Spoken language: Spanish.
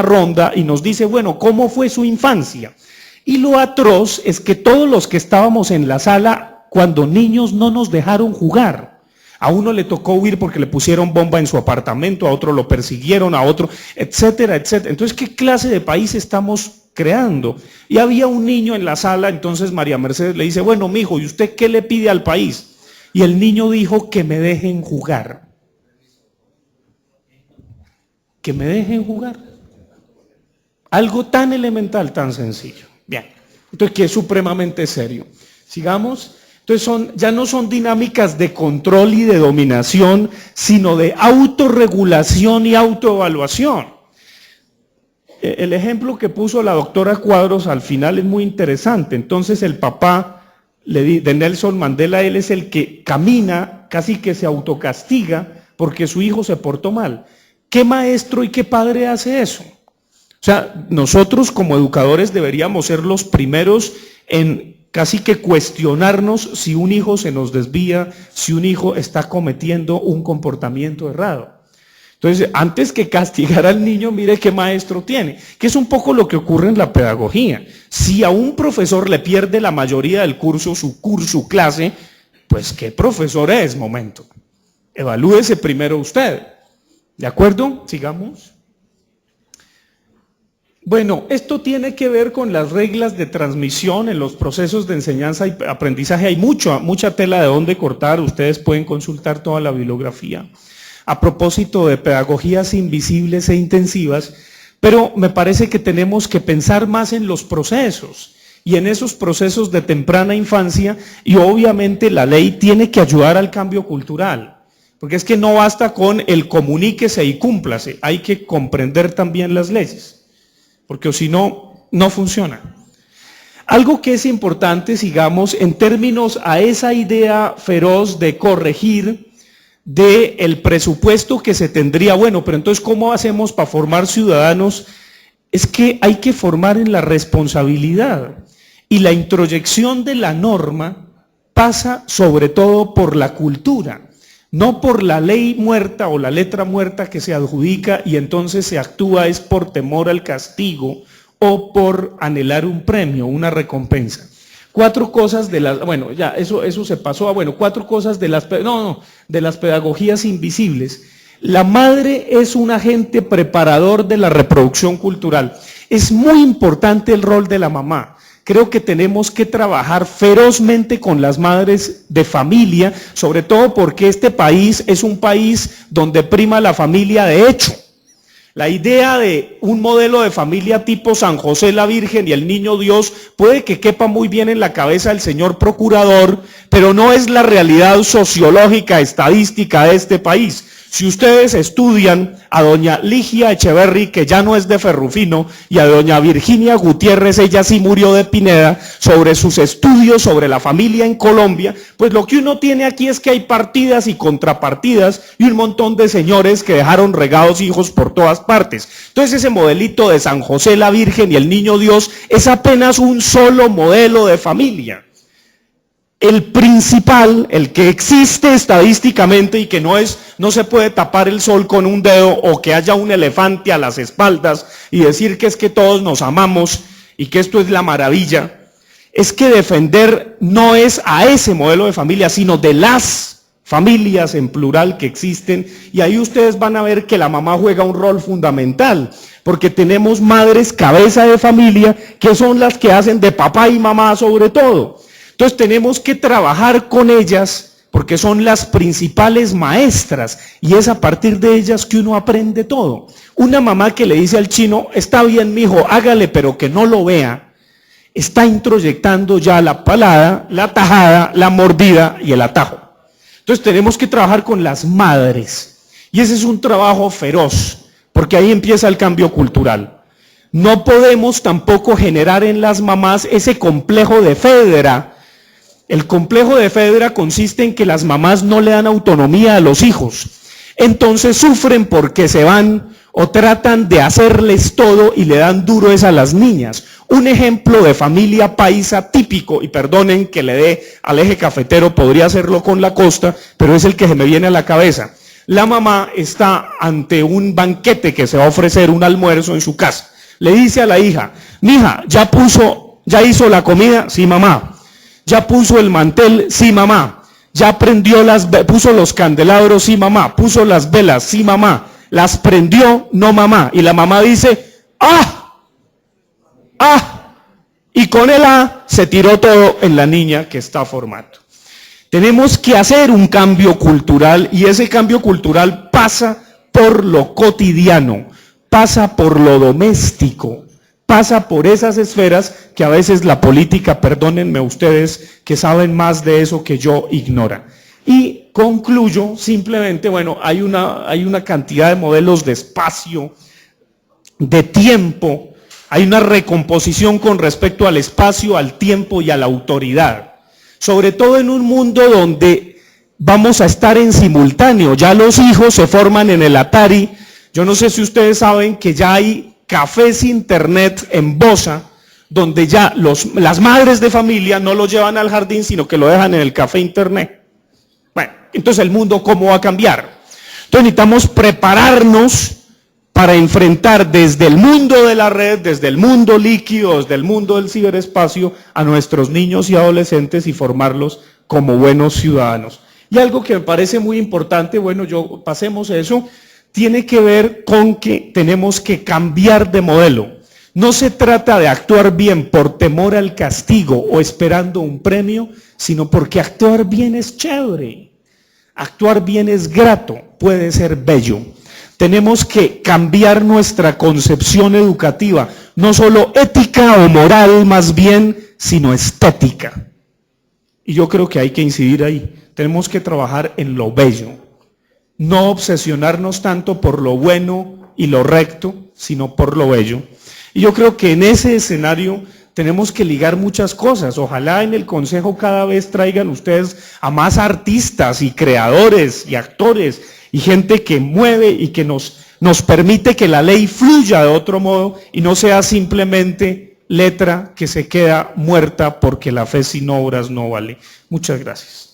ronda y nos dice, bueno, ¿cómo fue su infancia? Y lo atroz es que todos los que estábamos en la sala, cuando niños no nos dejaron jugar. A uno le tocó huir porque le pusieron bomba en su apartamento, a otro lo persiguieron, a otro, etcétera, etcétera. Entonces, ¿qué clase de país estamos creando? Y había un niño en la sala, entonces María Mercedes le dice, bueno, mijo, ¿y usted qué le pide al país? Y el niño dijo, que me dejen jugar. Que me dejen jugar. Algo tan elemental, tan sencillo. Bien, entonces que es supremamente serio. Sigamos. Entonces ya no son dinámicas de control y de dominación, sino de autorregulación y autoevaluación. El ejemplo que puso la doctora Cuadros al final es muy interesante. Entonces el papá de Nelson Mandela, él es el que camina, casi que se autocastiga porque su hijo se portó mal. ¿Qué maestro y qué padre hace eso? O sea, nosotros como educadores deberíamos ser los primeros en casi que cuestionarnos si un hijo se nos desvía, si un hijo está cometiendo un comportamiento errado. Entonces, antes que castigar al niño, mire qué maestro tiene, que es un poco lo que ocurre en la pedagogía. Si a un profesor le pierde la mayoría del curso, su clase, pues ¿qué profesor es? Momento. Evalúese primero usted. ¿De acuerdo? Sigamos. Bueno, esto tiene que ver con las reglas de transmisión en los procesos de enseñanza y aprendizaje. Hay mucha tela de dónde cortar, ustedes pueden consultar toda la bibliografía. A propósito de pedagogías invisibles e intensivas, pero me parece que tenemos que pensar más en los procesos y en esos procesos de temprana infancia, y obviamente la ley tiene que ayudar al cambio cultural. Porque es que no basta con el comuníquese y cúmplase, hay que comprender también las leyes. Porque si no, no funciona. Algo que es importante, sigamos, en términos a esa idea feroz de corregir del presupuesto que se tendría, bueno, pero entonces ¿cómo hacemos para formar ciudadanos? Es que hay que formar en la responsabilidad. Y la introyección de la norma pasa sobre todo por la cultura. No por la ley muerta o la letra muerta que se adjudica y entonces se actúa es por temor al castigo o por anhelar un premio, una recompensa. 4 cosas de las, bueno, ya eso se pasó a, bueno, 4 cosas de las, de las pedagogías invisibles. La madre es un agente preparador de la reproducción cultural. Es muy importante el rol de la mamá. Creo que tenemos que trabajar ferozmente con las madres de familia, sobre todo porque este país es un país donde prima la familia de hecho. La idea de un modelo de familia tipo San José la Virgen y el Niño Dios puede que quepa muy bien en la cabeza del señor procurador, pero no es la realidad sociológica, estadística de este país. Si ustedes estudian a doña Ligia Echeverry, que ya no es de Ferrufino, y a doña Virginia Gutiérrez, ella sí murió de Pineda, sobre sus estudios sobre la familia en Colombia, pues lo que uno tiene aquí es que hay partidas y contrapartidas y un montón de señores que dejaron regados hijos por todas partes. Entonces ese modelito de San José la Virgen y el Niño Dios es apenas un solo modelo de familia. El principal, el que existe estadísticamente y que no se puede tapar el sol con un dedo o que haya un elefante a las espaldas y decir que es que todos nos amamos y que esto es la maravilla, es que defender no es a ese modelo de familia, sino de las familias en plural que existen, y ahí ustedes van a ver que la mamá juega un rol fundamental, porque tenemos madres cabeza de familia que son las que hacen de papá y mamá sobre todo. Entonces tenemos que trabajar con ellas porque son las principales maestras y es a partir de ellas que uno aprende todo. Una mamá que le dice al chino, está bien mijo, hágale pero que no lo vea, está introyectando ya la palada, la tajada, la mordida y el atajo. Entonces tenemos que trabajar con las madres y ese es un trabajo feroz porque ahí empieza el cambio cultural. No podemos tampoco generar en las mamás ese complejo de Fedra. El complejo de Fedra consiste en que las mamás no le dan autonomía a los hijos. Entonces sufren porque se van o tratan de hacerles todo y le dan duro es a las niñas. Un ejemplo de familia paisa típico, y perdonen que le dé al eje cafetero, podría hacerlo con la costa, pero es el que se me viene a la cabeza. La mamá está ante un banquete que se va a ofrecer, un almuerzo en su casa. Le dice a la hija, mija, ¿ya hizo la comida? Sí, mamá. ¿Ya puso el mantel? Sí, mamá. ¿Ya puso los candelabros? Sí, mamá. ¿Puso las velas? Sí, mamá. ¿Las prendió? No, mamá. Y la mamá dice, ¡ah! ¡Ah! Y con el A se tiró todo en la niña que está formando. Tenemos que hacer un cambio cultural y ese cambio cultural pasa por lo cotidiano, pasa por lo doméstico, pasa por esas esferas que a veces la política, perdónenme ustedes, que saben más de eso que yo, ignora. Y concluyo simplemente, bueno, hay una cantidad de modelos de espacio, de tiempo, hay una recomposición con respecto al espacio, al tiempo y a la autoridad. Sobre todo en un mundo donde vamos a estar en simultáneo. Ya los hijos se forman en el Atari. Yo no sé si ustedes saben que ya hay cafés internet en Bosa, donde ya las madres de familia no lo llevan al jardín, sino que lo dejan en el café internet. Bueno, entonces el mundo, ¿cómo va a cambiar? Entonces necesitamos prepararnos para enfrentar desde el mundo de la red, desde el mundo líquido, desde el mundo del ciberespacio, a nuestros niños y adolescentes y formarlos como buenos ciudadanos. Y algo que me parece muy importante, bueno, pasemos eso, tiene que ver con que tenemos que cambiar de modelo. No se trata de actuar bien por temor al castigo o esperando un premio, sino porque actuar bien es chévere, actuar bien es grato, puede ser bello. Tenemos que cambiar nuestra concepción educativa, no solo ética o moral más bien, sino estética. Y yo creo que hay que incidir ahí. Tenemos que trabajar en lo bello, no obsesionarnos tanto por lo bueno y lo recto, sino por lo bello. Y yo creo que en ese escenario tenemos que ligar muchas cosas. Ojalá en el consejo cada vez traigan ustedes a más artistas y creadores y actores y gente que mueve y que nos permite que la ley fluya de otro modo y no sea simplemente letra que se queda muerta porque la fe sin obras no vale. Muchas gracias.